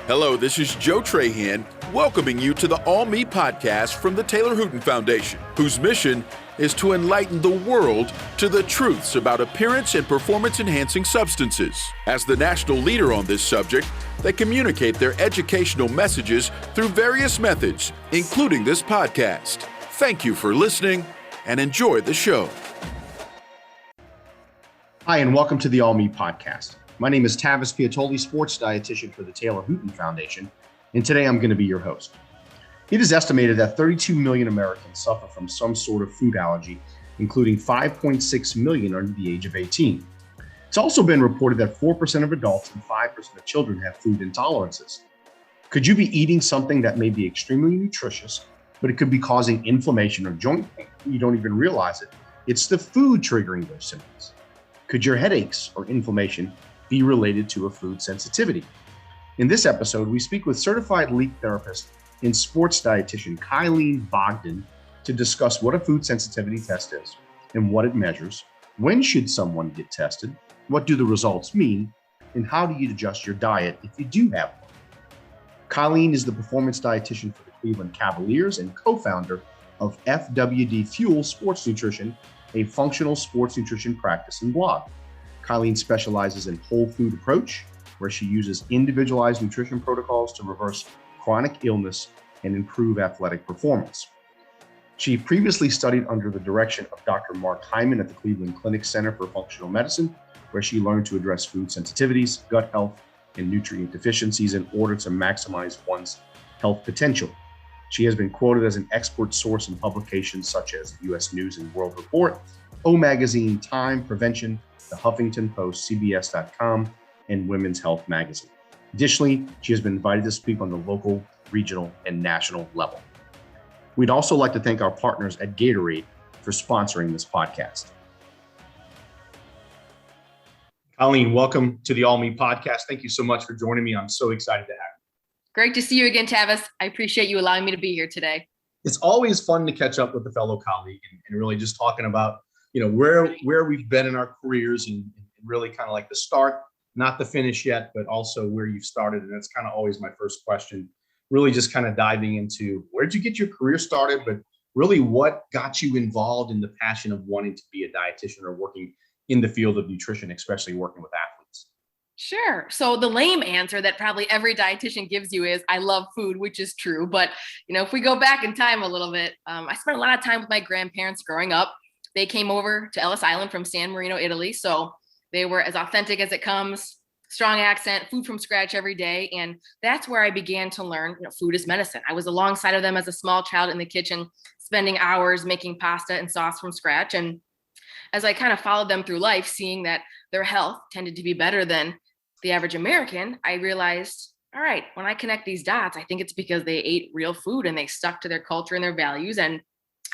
Hello, this is Joe Trahan, welcoming you to the All Me podcast from the Taylor Hooten Foundation, whose mission is to enlighten the world to the truths about appearance and performance-enhancing substances. As the national leader on this subject, they communicate their educational messages through various methods, including this podcast. Thank you for listening and enjoy the show. Hi, and welcome to the All Me podcast. My name is Tavis Piatoli, sports dietitian for the Taylor Hooten Foundation, and today I'm going to be your host. It is estimated that 32 million Americans suffer from some sort of food allergy, including 5.6 million under the age of 18. It's also been reported that 4% of adults and 5% of children have food intolerances. Could you be eating something that may be extremely nutritious, but it could be causing inflammation or joint pain? You don't even realize it. It's the food triggering those symptoms. Could your headaches or inflammation be related to a food sensitivity? In this episode, we speak with certified leak therapist and sports dietitian Kylene Bogden to discuss what a food sensitivity test is and what it measures, when should someone get tested, what do the results mean, and how do you adjust your diet if you do have one. Kylene is the performance dietitian for the Cleveland Cavaliers and co-founder of FWD Fuel Sports Nutrition, a functional sports nutrition practice and blog. Kylene specializes in whole food approach, where she uses individualized nutrition protocols to reverse chronic illness and improve athletic performance. She previously studied under the direction of Dr. Mark Hyman at the Cleveland Clinic Center for Functional Medicine, where she learned to address food sensitivities, gut health, and nutrient deficiencies in order to maximize one's health potential. She has been quoted as an expert source in publications such as U.S. News and World Report, O Magazine, Time, Prevention, The Huffington Post, CBS.com, and Women's Health Magazine. Additionally, she has been invited to speak on the local, regional, and national level. We'd also like to thank our partners at Gatorade for sponsoring this podcast. Kylene, welcome to the All Me podcast. Thank you so much for joining me. I'm so excited to have you. Great to see you again, Tavis. I appreciate you allowing me to be here today. It's always fun to catch up with a fellow colleague and really just talking about, where we've been in our careers and really kind of like the start, not the finish yet, but also where you've started. And that's kind of always my first question, really just kind of diving into where did you get your career started, but really what got you involved in the passion of wanting to be a dietitian or working in the field of nutrition, especially working with athletes? Sure. So the lame answer that probably every dietitian gives you is, I love food, which is true. But, if we go back in time a little bit, I spent a lot of time with my grandparents growing up. They came over to Ellis Island from San Marino, Italy. So they were as authentic as it comes, strong accent, food from scratch every day. And that's where I began to learn, food is medicine. I was alongside of them as a small child in the kitchen, spending hours making pasta and sauce from scratch. And as I kind of followed them through life, seeing that their health tended to be better than the average American, I realized, all right, when I connect these dots, I think it's because they ate real food and they stuck to their culture and their values. And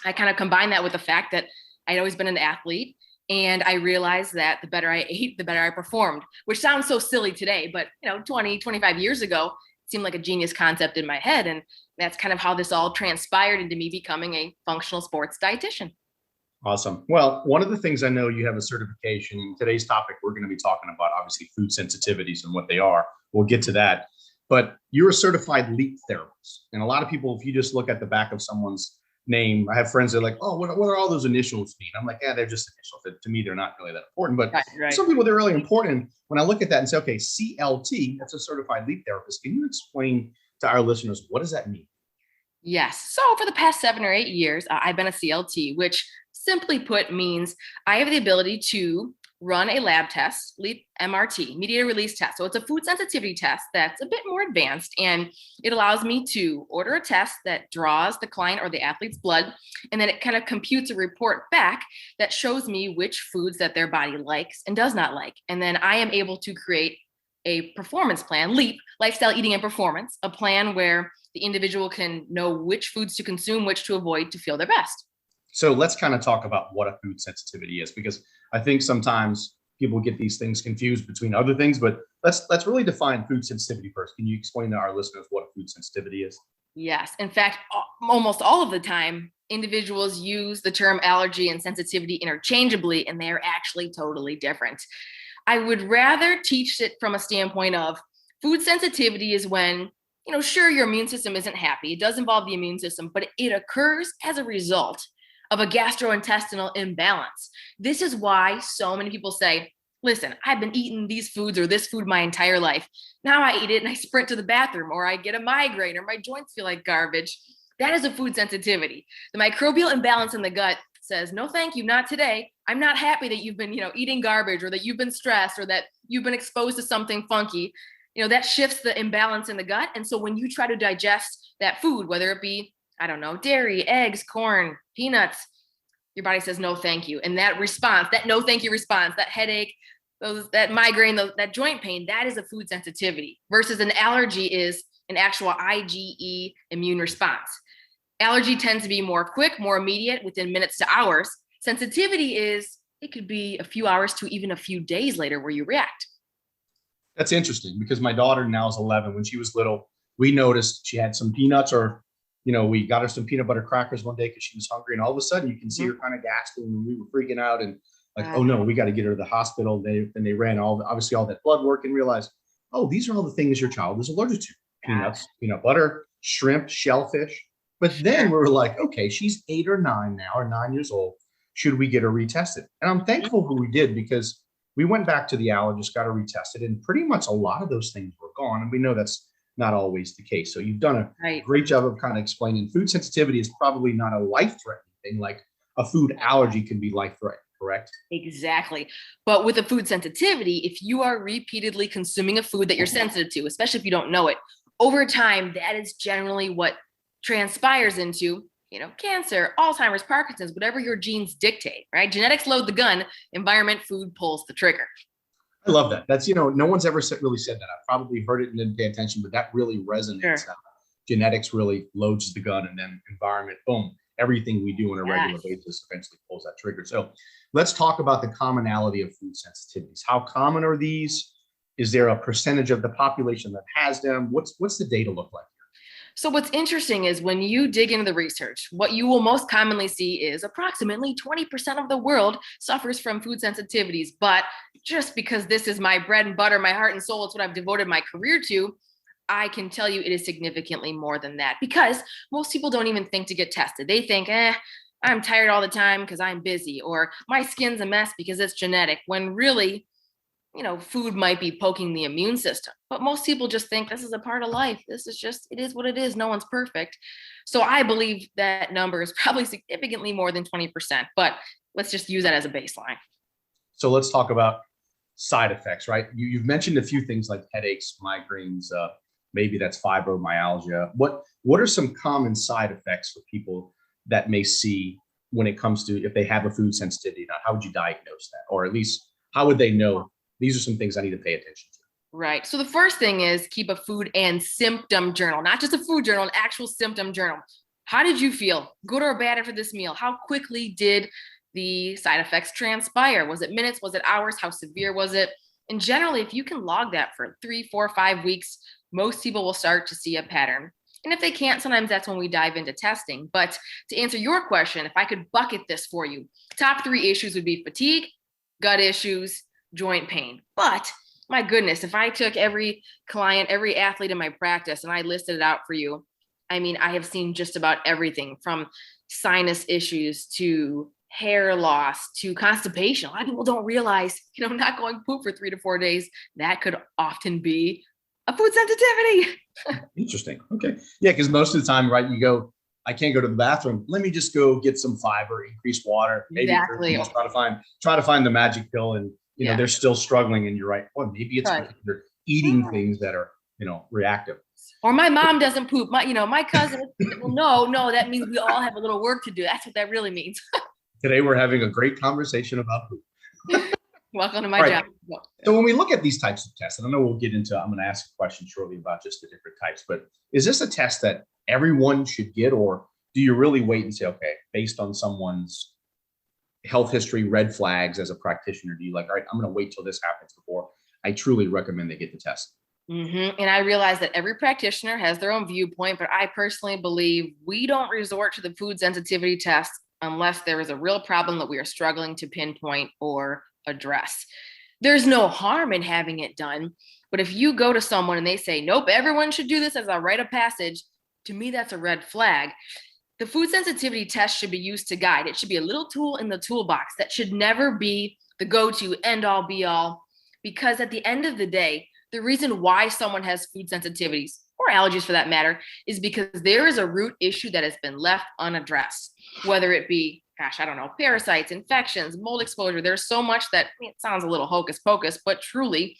I kind of combined that with the fact that I'd always been an athlete. And I realized that the better I ate, the better I performed, which sounds so silly today, but 20, 25 years ago, it seemed like a genius concept in my head. And that's kind of how this all transpired into me becoming a functional sports dietitian. Awesome. Well, one of the things I know you have a certification. In today's topic, we're going to be talking about obviously food sensitivities and what they are. We'll get to that. But you're a certified leak therapist. And a lot of people, if you just look at the back of someone's name, I have friends that are like, oh, what are all those initials mean? I'm like, yeah, they're just initials. To me, they're not really that important. But right. Some people, they're really important. When I look at that and say, okay, CLT, that's a certified leak therapist. Can you explain to our listeners, what does that mean? Yes. So for the past 7 or 8 years, I've been a CLT, which simply put means I have the ability to run a lab test, LEAP MRT, mediator release test. So it's a food sensitivity test that's a bit more advanced, and it allows me to order a test that draws the client or the athlete's blood, and then it kind of computes a report back that shows me which foods that their body likes and does not like. And then I am able to create a performance plan, LEAP, lifestyle, eating, and performance, a plan where the individual can know which foods to consume, which to avoid to feel their best. So let's kind of talk about what a food sensitivity is, because I think sometimes people get these things confused between other things, but let's really define food sensitivity first. Can you explain to our listeners what a food sensitivity is? Yes. In fact, almost all of the time, individuals use the term allergy and sensitivity interchangeably, and they're actually totally different. I would rather teach it from a standpoint of Food sensitivity is when, sure, your immune system isn't happy. It does involve the immune system, but it occurs as a result of a gastrointestinal imbalance. This is why so many people say, listen, I've been eating these foods or this food my entire life. Now I eat it and I sprint to the bathroom, or I get a migraine, or my joints feel like garbage. That is a food sensitivity. The microbial imbalance in the gut says, no, thank you, not today. I'm not happy that you've been, eating garbage, or that you've been stressed, or that you've been exposed to something funky. That shifts the imbalance in the gut. And so when you try to digest that food, whether it be, I don't know, dairy, eggs, corn, peanuts, your body says, no, thank you. And that response, that no, thank you response, that headache, that migraine, that joint pain, that is a food sensitivity, versus an allergy is an actual IgE immune response. Allergy tends to be more quick, more immediate, within minutes to hours. Sensitivity is, it could be a few hours to even a few days later where you react. That's interesting, because my daughter now is 11. When she was little, we noticed she had some peanuts, or, we got her some peanut butter crackers one day because she was hungry. And all of a sudden you can see her kind of gasping, and we were freaking out and like, oh no, we got to get her to the hospital. They ran obviously all that blood work and realized, oh, these are all the things your child is allergic to: peanuts, peanut butter, shrimp, shellfish. But then we were like, okay, she's 8 or 9 now, or 9 years old. Should we get her retested? And I'm thankful that we did, because we went back to the allergist, got her retested, and pretty much a lot of those things were gone. And we know that's not always the case. So you've done a great job of kind of explaining food sensitivity is probably not a life-threatening thing. Like a food allergy can be life-threatening, correct? Exactly. But with a food sensitivity, if you are repeatedly consuming a food that you're sensitive to, especially if you don't know it, over time, that is generally what transpires into, cancer, Alzheimer's, Parkinson's, whatever your genes dictate, right? Genetics load the gun, environment, food pulls the trigger. I love that. That's, no one's ever really said that. I probably heard it and didn't pay attention, but that really resonates. Sure. Genetics really loads the gun, and then environment, boom, everything we do on a regular basis eventually pulls that trigger. So let's talk about the commonality of food sensitivities. How common are these? Is there a percentage of the population that has them? What's the data look like? So what's interesting is when you dig into the research, what you will most commonly see is approximately 20% of the world suffers from food sensitivities. But just because this is my bread and butter, my heart and soul, it's what I've devoted my career to, I can tell you it is significantly more than that, because most people don't even think to get tested. They think, I'm tired all the time because I'm busy, or my skin's a mess because it's genetic, when really, food might be poking the immune system. But most people just think this is a part of life. This is just, it is what it is. No one's perfect. So I believe that number is probably significantly more than 20%, but let's just use that as a baseline. So let's talk about side effects, right? You've mentioned a few things like headaches, migraines, maybe that's fibromyalgia. What are some common side effects for people that may see when it comes to if they have a food sensitivity? Now, how would you diagnose that? Or at least how would they know these are some things I need to pay attention to? Right. So the first thing is keep a food and symptom journal, not just a food journal, an actual symptom journal. How did you feel? Good or bad after this meal? How quickly did the side effects transpire? Was it minutes? Was it hours? How severe was it? And generally, if you can log that for 3, 4, 5 weeks, most people will start to see a pattern. And if they can't, sometimes that's when we dive into testing. But to answer your question, if I could bucket this for you, top 3 issues would be fatigue, gut issues, joint pain. But my goodness, if I took every client, every athlete in my practice, and I listed it out for you, I mean, I have seen just about everything from sinus issues to hair loss to constipation. A lot of people don't realize, not going poop for 3 to 4 days, that could often be a food sensitivity. Interesting. Okay. Yeah, because most of the time, right, you go, I can't go to the bathroom. Let me just go get some fiber, increase water. Maybe Exactly. Try to find the magic pill, and they're still struggling. And you're right. Well, maybe it's because they're eating things that are, reactive. Or my mom doesn't poop. My cousin. Well, no, that means we all have a little work to do. That's what that really means. Today we're having a great conversation about food. Welcome to my job. So when we look at these types of tests, and I know I'm going to ask a question shortly about just the different types, but is this a test that everyone should get, or do you really wait and say, okay, based on someone's health history, red flags as a practitioner, do you all right, I'm going to wait till this happens before I truly recommend they get the test? Mm-hmm. And I realize that every practitioner has their own viewpoint, but I personally believe we don't resort to the food sensitivity test unless there is a real problem that we are struggling to pinpoint or address. there's no harm in having it done. But if you go to someone and they say, nope, everyone should do this as a rite of passage, to me, that's a red flag. The food sensitivity test should be used to guide. It should be a little tool in the toolbox that should never be the go-to end all be all, because at the end of the day, the reason why someone has food sensitivities or allergies for that matter is because there is a root issue that has been left unaddressed, whether it be, gosh, I don't know, parasites, infections, mold exposure. There's so much that, I mean, it sounds a little hocus pocus, but truly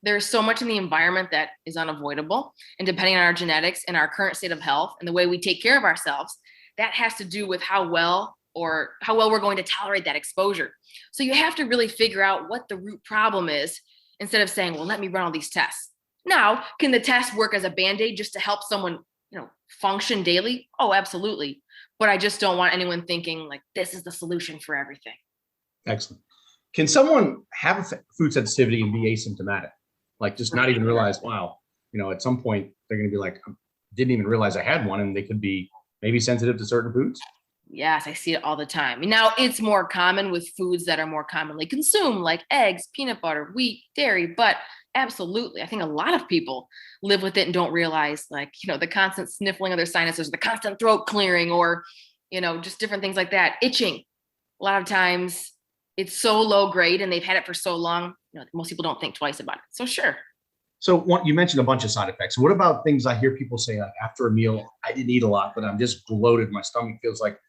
there's so much in the environment that is unavoidable. And depending on our genetics and our current state of health and the way we take care of ourselves, that has to do with how well we're going to tolerate that exposure. So you have to really figure out what the root problem is instead of saying, well, let me run all these tests. Now, can the test work as a Band-Aid just to help someone, function daily? Oh, absolutely. But I just don't want anyone thinking like this is the solution for everything. Excellent. Can someone have a food sensitivity and be asymptomatic? Like just not even realize, wow, at some point they're going to be like, I didn't even realize I had one, and they could be maybe sensitive to certain foods? Yes, I see it all the time. Now, it's more common with foods that are more commonly consumed, like eggs, peanut butter, wheat, dairy, but absolutely. I think a lot of people live with it and don't realize, the constant sniffling of their sinuses, the constant throat clearing, or, just different things like that. Itching. A lot of times it's so low grade and they've had it for so long, most people don't think twice about it. So sure. So you mentioned a bunch of side effects. What about things I hear people say, like after a meal, I didn't eat a lot, but I'm just bloated. My stomach feels like,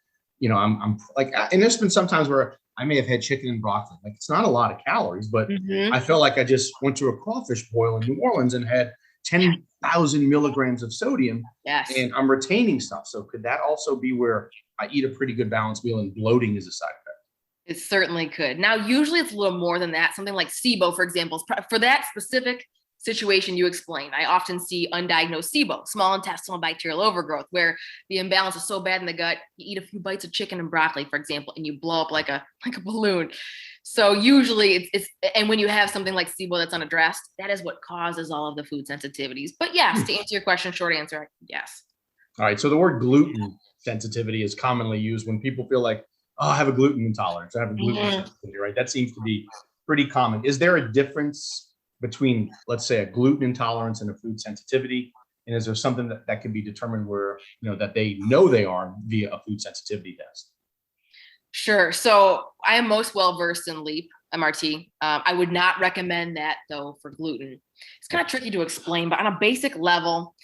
I'm like, and there's been some times where I may have had chicken and broccoli. Like it's not a lot of calories, but I felt like I just went to a crawfish boil in New Orleans and had 10,000 milligrams of sodium. Yes. And I'm retaining stuff. So could that also be where I eat a pretty good balanced meal and bloating is a side effect? It certainly could. Now, usually it's a little more than that. Something like SIBO, for example, for that specific situation you explained, I often see undiagnosed SIBO, small intestinal bacterial overgrowth, where the imbalance is so bad in the gut, you eat a few bites of chicken and broccoli, for example, and you blow up like a balloon. So usually it's and when you have something like SIBO that's unaddressed, that is what causes all of the food sensitivities. But yes, to answer your question, short answer, yes. All right. So the word gluten sensitivity is commonly used when people feel like, oh, I have a gluten intolerance, I have a gluten sensitivity, right? That seems to be pretty common. Is there a difference between, let's say, a gluten intolerance and a food sensitivity? And is there something that can be determined where, that they know they are via a food sensitivity test? Sure. So I am most well-versed in LEAP, MRT. I would not recommend that though for gluten. It's kind of tricky to explain, but on a basic level,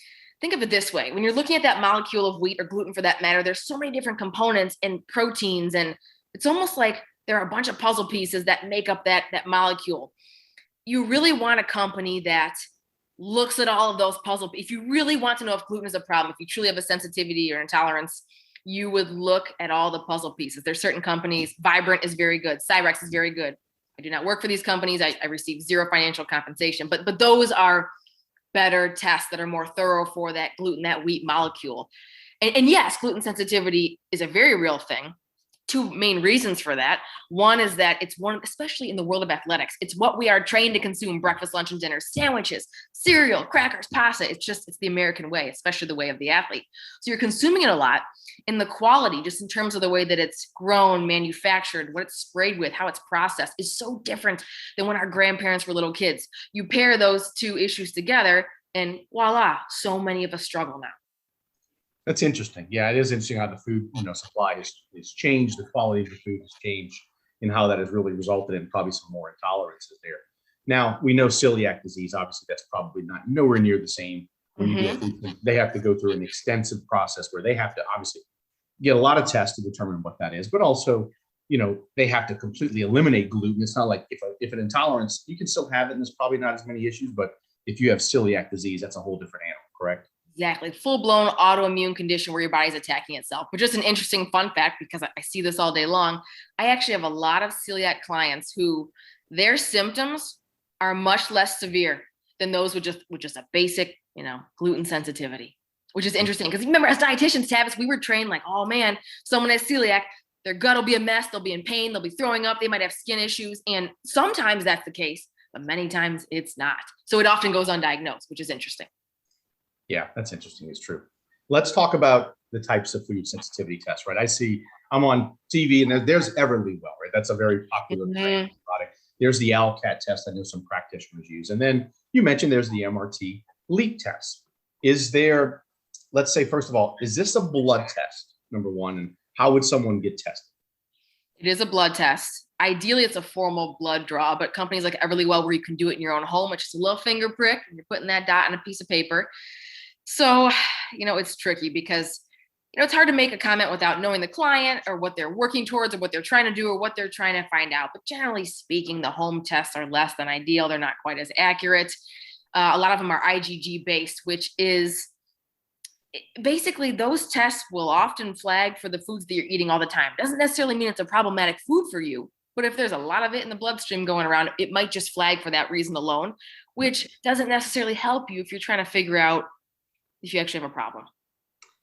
think of it this way. When you're looking at that molecule of wheat or gluten for that matter, there's so many different components and proteins, and it's almost like there are a bunch of puzzle pieces that make up that molecule. You really want a company that looks at all of those puzzle. If you really want to know if gluten is a problem, if you truly have a sensitivity or intolerance, you would look at all the puzzle pieces. There's certain companies, Vibrant is very good, Cyrex is very good. I do not work for these companies. I receive zero financial compensation, but those are better tests that are more thorough for that gluten, that wheat molecule. And yes, gluten sensitivity is a very real thing. Two main reasons for that. One is that it's one, especially in the world of athletics, it's what we are trained to consume: breakfast, lunch, and dinner, sandwiches, cereal, crackers, pasta. It's the American way, especially the way of the athlete. So you're consuming it a lot. And the quality, just in terms of the way that it's grown, manufactured, what it's sprayed with, how it's processed, is so different than when our grandparents were little kids. You pair those two issues together and voila, so many of us struggle now. That's interesting. Yeah, it is interesting how the food supply has changed, the quality of the food has changed, and how that has really resulted in probably some more intolerances there. Now, we know celiac disease, obviously that's probably nowhere near the same. When you do food, they have to go through an extensive process where they have to obviously get a lot of tests to determine what that is, but also, they have to completely eliminate gluten. It's not like if an intolerance, you can still have it and there's probably not as many issues, but if you have celiac disease, that's a whole different animal, correct? Exactly. Full-blown autoimmune condition where your body's attacking itself. But just an interesting fun fact, because I see this all day long, I actually have a lot of celiac clients who their symptoms are much less severe than those with just a basic, gluten sensitivity, which is interesting. Because remember, as dietitians, Tavis, we were trained like, oh man, someone has celiac, their gut will be a mess, they'll be in pain, they'll be throwing up, they might have skin issues. And sometimes that's the case, but many times it's not. So it often goes undiagnosed, which is interesting. Yeah, that's interesting. It's true. Let's talk about the types of food sensitivity tests, right? I'm on TV and there's Everly Well, right? That's a very popular product. There's the LCAT test I know some practitioners use. And then you mentioned there's the MRT leak test. Is there, let's say, first of all, is this a blood test, number one? And how would someone get tested? It is a blood test. Ideally, it's a formal blood draw, but companies like Everlywell, where you can do it in your own home, it's just a little finger prick, and you're putting that dot on a piece of paper. So, it's tricky because, it's hard to make a comment without knowing the client or what they're working towards or what they're trying to do or what they're trying to find out. But generally speaking, the home tests are less than ideal. They're not quite as accurate. A lot of them are IgG based, which is basically those tests will often flag for the foods that you're eating all the time. Doesn't necessarily mean it's a problematic food for you, but if there's a lot of it in the bloodstream going around, it might just flag for that reason alone, which doesn't necessarily help you if you're trying to figure out if you actually have a problem.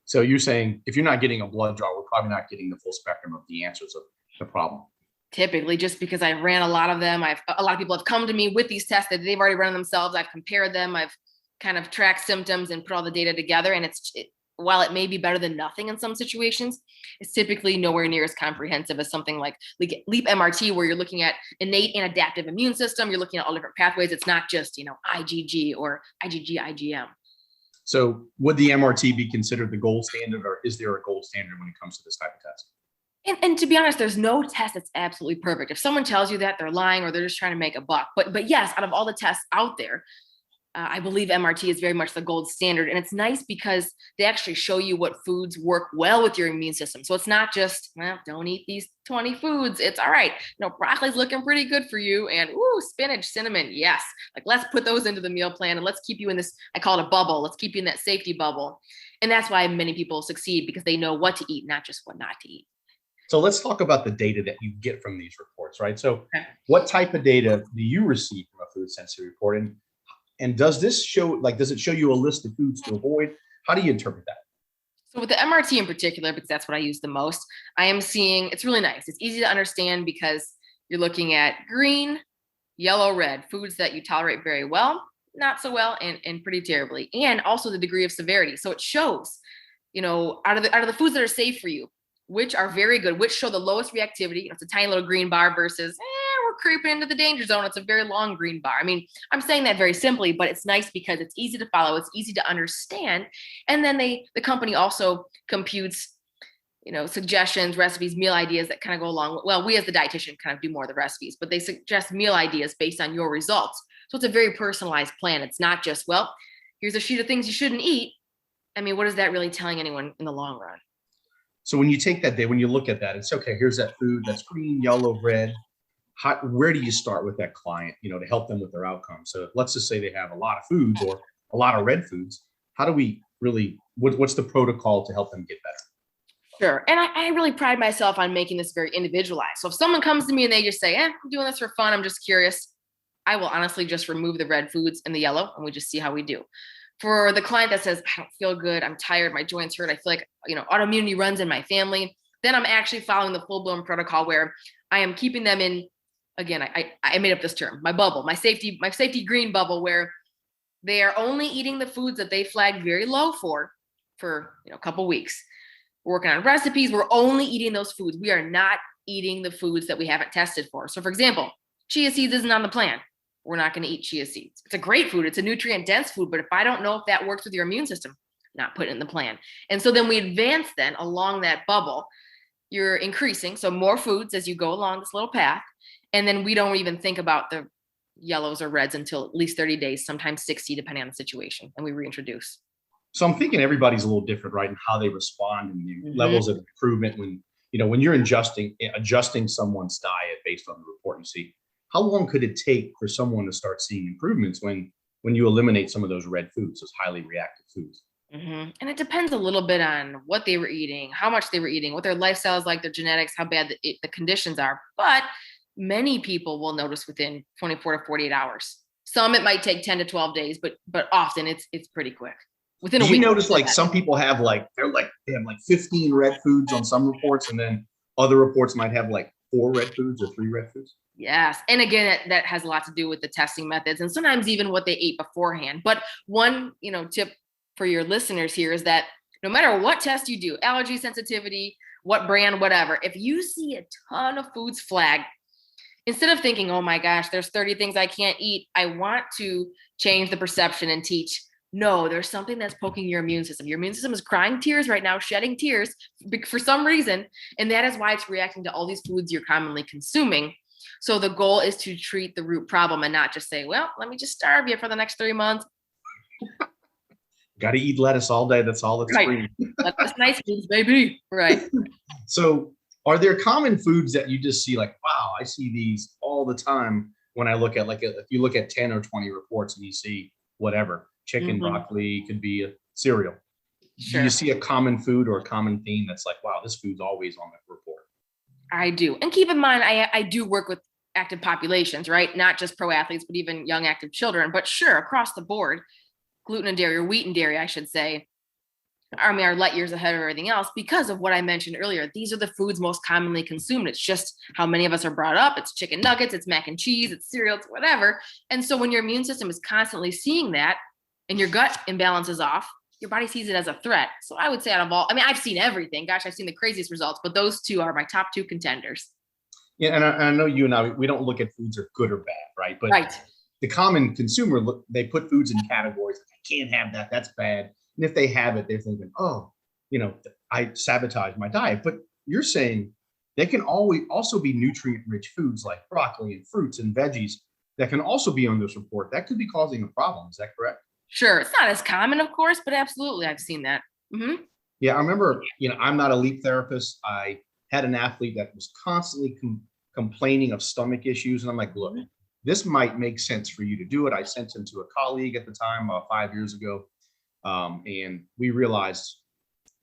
So you're saying if you're not getting a blood draw, we're probably not getting the full spectrum of the answers of the problem. Typically, just because I ran a lot of them, a lot of people have come to me with these tests that they've already run themselves. I've compared them. I've kind of tracked symptoms and put all the data together. And while it may be better than nothing in some situations, it's typically nowhere near as comprehensive as something like LEAP MRT, where you're looking at innate and adaptive immune system. You're looking at all different pathways. It's not just, IgG or IgG, IgM. So would the MRT be considered the gold standard, or is there a gold standard when it comes to this type of test? And to be honest, there's no test that's absolutely perfect. If someone tells you that, they're lying or they're just trying to make a buck. But yes, out of all the tests out there, I believe MRT is very much the gold standard. And it's nice because they actually show you what foods work well with your immune system. So it's not just, don't eat these 20 foods. It's all right. Broccoli's looking pretty good for you. And spinach, cinnamon. Yes. Let's put those into the meal plan and let's keep you in this, I call it a bubble. Let's keep you in that safety bubble. And that's why many people succeed, because they know what to eat, not just what not to eat. So let's talk about the data that you get from these reports, right? So what type of data do you receive from a food sensitivity report? And does this show, does it show you a list of foods to avoid? How do you interpret that? So with the MRT in particular, because that's what I use the most, I am seeing, it's really nice. It's easy to understand because you're looking at green, yellow, red, foods that you tolerate very well, not so well, and pretty terribly, and also the degree of severity. So it shows, out of the foods that are safe for you, which are very good, which show the lowest reactivity. It's a tiny little green bar versus, we're creeping into the danger zone. It's a very long green bar. I mean, I'm saying that very simply, but it's nice because it's easy to follow. It's easy to understand. And then the company also computes, suggestions, recipes, meal ideas that kind of go along. Well, we as the dietitian kind of do more of the recipes, but they suggest meal ideas based on your results. So it's a very personalized plan. It's not just, here's a sheet of things you shouldn't eat. I mean, what is that really telling anyone in the long run? So when you take that day, when you look at that, it's okay, here's that food that's green, yellow, red. Where do you start with that client, to help them with their outcome? So let's just say they have a lot of foods or a lot of red foods. How do we really, what's the protocol to help them get better? Sure. And I really pride myself on making this very individualized. So if someone comes to me and they just say, I'm doing this for fun, I'm just curious, I will honestly just remove the red foods and the yellow, and we just see how we do. For the client that says, I don't feel good, I'm tired, my joints hurt, I feel like, autoimmunity runs in my family, then I'm actually following the full-blown protocol where I am keeping them in, again, I made up this term, my bubble, my safety green bubble, where they are only eating the foods that they flagged very low for a couple weeks. We're working on recipes. We're only eating those foods. We are not eating the foods that we haven't tested for. So for example, chia seeds isn't on the plan. We're not going to eat chia seeds. It's a great food. It's a nutrient dense food. But if I don't know if that works with your immune system, not put it in the plan. And so then we advance then along that bubble. You're increasing. So more foods as you go along this little path. And then we don't even think about the yellows or reds until at least 30 days, sometimes 60, depending on the situation. And we reintroduce. So I'm thinking everybody's a little different, right? In how they respond and the levels of improvement when you're adjusting someone's diet based on the report you see. How long could it take for someone to start seeing improvements when you eliminate some of those red foods, those highly reactive foods? And it depends a little bit on what they were eating, how much they were eating, what their lifestyle is like, their genetics, how bad the conditions are. But many people will notice within 24 to 48 hours. Some it might take 10 to 12 days, but often it's pretty quick. Within a week. You notice some people have they have 15 red foods on some reports, and then other reports might have 4 red foods or 3 red foods. Yes. And again, that has a lot to do with the testing methods and sometimes even what they ate beforehand. But one, tip for your listeners here is that no matter what test you do, allergy, sensitivity, what brand, whatever, if you see a ton of foods flagged, instead of thinking, oh my gosh, there's 30 things I can't eat, I want to change the perception and teach, no, there's something that's poking your immune system. Your immune system is crying tears right now, shedding tears for some reason. And that is why it's reacting to all these foods you're commonly consuming. So the goal is to treat the root problem and not just say, well, let me just starve you for the next 3 months. Got to eat lettuce all day. That's all that's right. That's nice foods, baby. Right. So are there common foods that you just see like, wow, I see these all the time when I look at if you look at 10 or 20 reports and you see whatever, chicken, broccoli, could be a cereal. Sure. Do you see a common food or a common theme that's like, wow, this food's always on the report? I do. And keep in mind, I do work with active populations, right? Not just pro athletes, but even young active children. But sure, across the board, gluten and dairy, or wheat and dairy, I should say, are light years ahead of everything else because of what I mentioned earlier. These are the foods most commonly consumed. It's just how many of us are brought up. It's chicken nuggets, it's mac and cheese, it's cereal, it's whatever. And so when your immune system is constantly seeing that and your gut imbalance is off, your body sees it as a threat. So I would say out of all, I've seen everything. Gosh, I've seen the craziest results, but those two are my top two contenders. Yeah, and I know you and I, we don't look at foods are good or bad, right? But right. The common consumer, they put foods in categories. I can't have that. That's bad. And if they have it, they're thinking, oh, I sabotage my diet. But you're saying they can always also be nutrient-rich foods like broccoli and fruits and veggies that can also be on this report. That could be causing a problem. Is that correct? Sure. It's not as common, of course, but absolutely, I've seen that. Mm-hmm. Yeah, I remember, I'm not a leap therapist. I had an athlete that was constantly complaining of stomach issues. And I'm like, look, this might make sense for you to do it. I sent him to a colleague at the time, 5 years ago. And we realized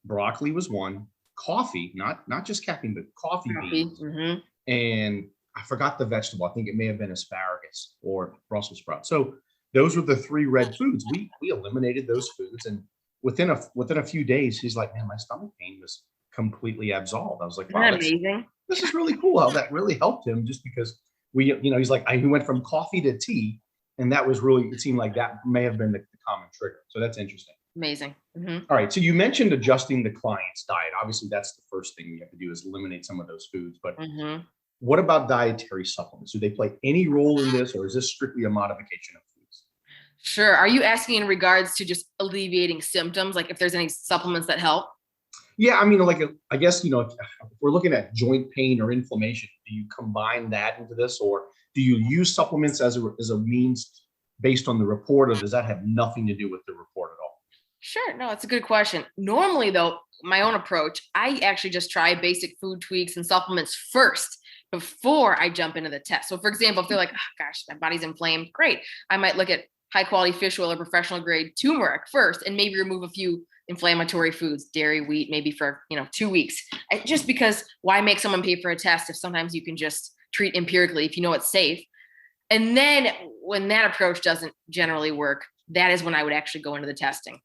broccoli was one, coffee, not just caffeine, but coffee beans. Mm-hmm. And I forgot the vegetable. I think it may have been asparagus or Brussels sprouts. So those were the three red foods. We eliminated those foods. And within a few days, he's like, man, my stomach pain was completely absolved. I was like, wow, amazing. This is really cool how that really helped him, just because he's like, he went from coffee to tea. And that was really, it seemed like that may have been the common trigger. So that's interesting. Amazing. Mm-hmm. All right. So you mentioned adjusting the client's diet. Obviously, that's the first thing we have to do is eliminate some of those foods. But what about dietary supplements? Do they play any role in this, or is this strictly a modification of foods? Sure. Are you asking in regards to just alleviating symptoms, like if there's any supplements that help? Yeah. I guess, if we're looking at joint pain or inflammation, do you combine that into this, or do you use supplements as a means based on the report, or does that have nothing to do with the report at all? Sure. No, it's a good question. Normally, though, my own approach, I actually just try basic food tweaks and supplements first before I jump into the test. So, for example, if they're like, oh, gosh, my body's inflamed, great. I might look at high quality fish oil or professional grade turmeric first, and maybe remove a few inflammatory foods, dairy, wheat, maybe for 2 weeks. Just because why make someone pay for a test if sometimes you can just treat empirically if you know it's safe. And then when that approach doesn't generally work, that is when I would actually go into the testing.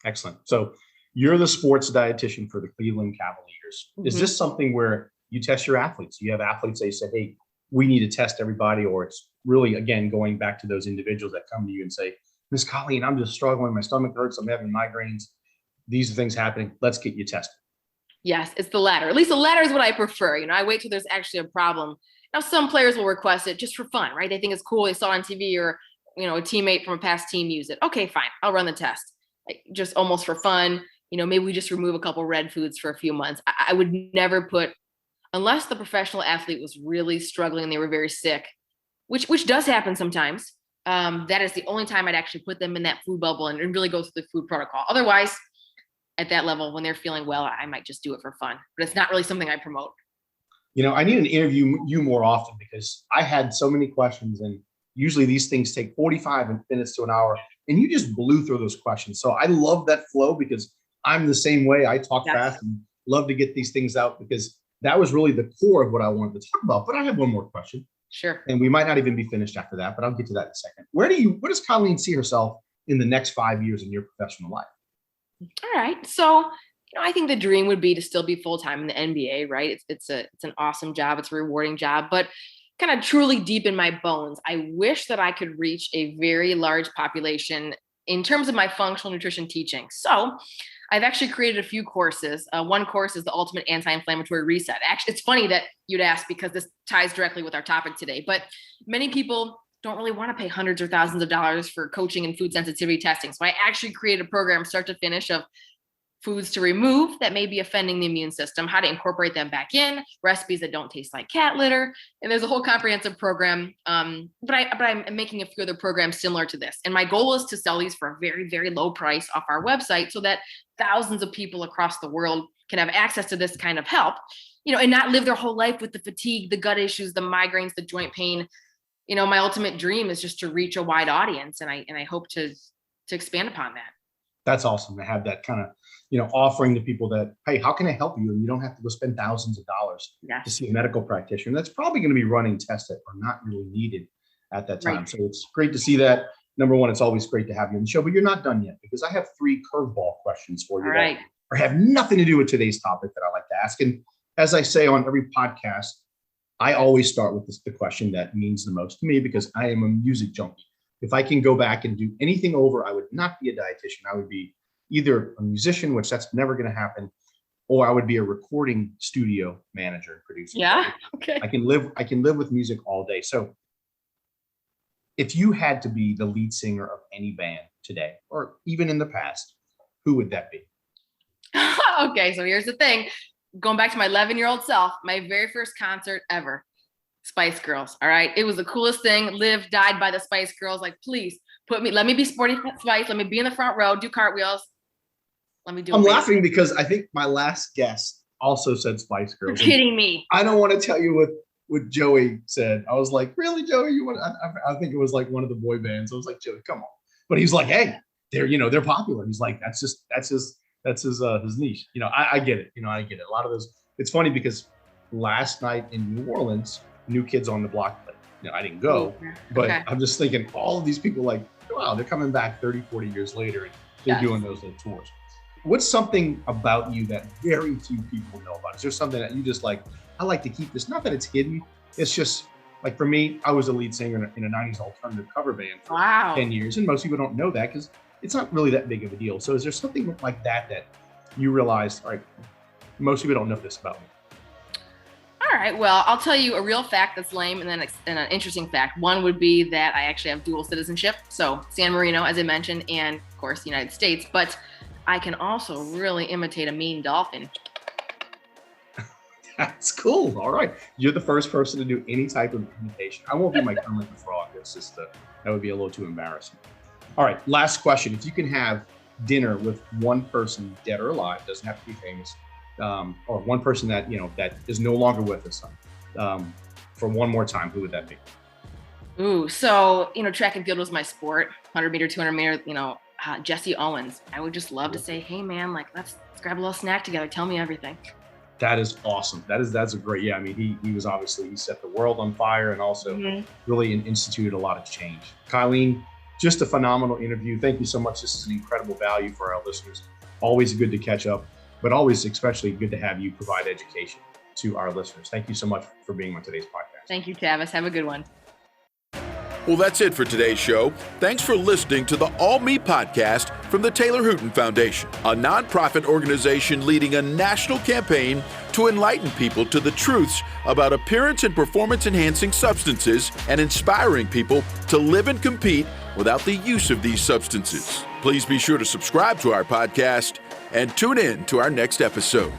Excellent. So you're the sports dietitian for the Cleveland Cavaliers. Mm-hmm. Is this something where you test your athletes? You have athletes, they say, hey, we need to test everybody, or it's really, again, going back to those individuals that come to you and say, Miss Kylene, I'm just struggling. My stomach hurts. I'm having migraines. These are things happening. Let's get you tested. Yes, it's the latter. At least the latter is what I prefer. I wait till there's actually a problem. Now, some players will request it just for fun, right? They think it's cool. They saw on TV, or, a teammate from a past team use it. Okay, fine. I'll run the test. Just almost for fun. Maybe we just remove a couple red foods for a few months. I would never put, unless the professional athlete was really struggling and they were very sick, which does happen sometimes. That is the only time I'd actually put them in that food bubble and really go through the food protocol. Otherwise, at that level, when they're feeling well, I might just do it for fun, but it's not really something I promote. I need to interview you more often, because I had so many questions, and usually these things take 45 minutes to an hour, and you just blew through those questions. So I love that flow, because I'm the same way. I talk fast and love to get these things out, because that was really the core of what I wanted to talk about. But I have one more question. Sure. And we might not even be finished after that, but I'll get to that in a second. Where does Kylene see herself in the next 5 years in your professional life? All right. So, I think the dream would be to still be full-time in the NBA, right? It's an awesome job. It's a rewarding job, but kind of truly deep in my bones, I wish that I could reach a very large population in terms of my functional nutrition teaching. So I've actually created a few courses. One course is the Ultimate Anti-Inflammatory Reset. Actually, it's funny that you'd ask because this ties directly with our topic today, but many people don't really want to pay hundreds or thousands of dollars for coaching and food sensitivity testing. So I actually created a program start to finish of foods to remove that may be offending the immune system, how to incorporate them back in, recipes that don't taste like cat litter. And there's a whole comprehensive program. But I'm making a few other programs similar to this. And my goal is to sell these for a very, very low price off our website so that thousands of people across the world can have access to this kind of help, and not live their whole life with the fatigue, the gut issues, the migraines, the joint pain. My ultimate dream is just to reach a wide audience. And I hope to expand upon that. That's awesome to have that kind of, offering to people that, hey, how can I help you? And you don't have to go spend thousands of dollars to see a medical practitioner. That's probably going to be running tests that are not really needed at that time. Right. So it's great to see that. Number one, it's always great to have you on the show, but you're not done yet because I have 3 curveball questions for you that have nothing to do with today's topic that I like to ask. And as I say on every podcast, I always start with the question that means the most to me because I am a music junkie. If I can go back and do anything over, I would not be a dietitian. I would be either a musician, which that's never going to happen, or I would be a recording studio manager and producer. Yeah. Okay. I can live with music all day. So if you had to be the lead singer of any band today, or even in the past, who would that be? Okay. So here's the thing. Going back to my 11-year-old self, my very first concert ever, Spice Girls. All right. It was the coolest thing. Lived, died by the Spice Girls. Like, please let me be Sporty Spice. Let me be in the front row, do cartwheels. Let me do I'm laughing because I think my last guest also said Spice Girls. You're kidding me. I don't want to tell you what Joey said. I was like, really, Joey? You want? I think it was like one of the boy bands. I was like, Joey, come on. But he's like, hey, they're popular. He's like, that's his niche. I get it. I get it. A lot of those. It's funny because last night in New Orleans, New Kids on the Block played. I didn't go, but I'm just thinking all of these people like, wow, they're coming back 30, 40 years later and they're doing those little tours. What's something about you that very few people know about? Is there something that you just like, I like to keep this, not that it's hidden. It's just like, for me, I was a lead singer in a 90s alternative cover band for 10 years. And most people don't know that because it's not really that big of a deal. So is there something like that you realize, all right, most people don't know this about me? All right. Well, I'll tell you a real fact that's lame and then an interesting fact. One would be that I actually have dual citizenship. So San Marino, as I mentioned, and of course, the United States. But I can also really imitate a mean dolphin. That's cool. All right. You're the first person to do any type of imitation. I won't be my Kermit the Frog. It's just that would be a little too embarrassing. All right. Last question. If you can have dinner with one person, dead or alive, doesn't have to be famous, or one person that, that is no longer with us, for one more time, who would that be? Ooh, so, track and field was my sport, 100 meter, 200 meter, Jesse Owens. I would just love to say, hey man, like, let's grab a little snack together. Tell me everything. That is awesome. That's a great, I mean, he was obviously, he set the world on fire and also really instituted a lot of change. Kylene, just a phenomenal interview. Thank you so much. This is an incredible value for our listeners. Always good to catch up, but always especially good to have you provide education to our listeners. Thank you so much for being on today's podcast. Thank you, Tavis. Have a good one. Well, that's it for today's show. Thanks for listening to the All Me podcast from the Taylor Hooten Foundation, a nonprofit organization leading a national campaign to enlighten people to the truths about appearance and performance-enhancing substances and inspiring people to live and compete without the use of these substances. Please be sure to subscribe to our podcast and tune in to our next episode.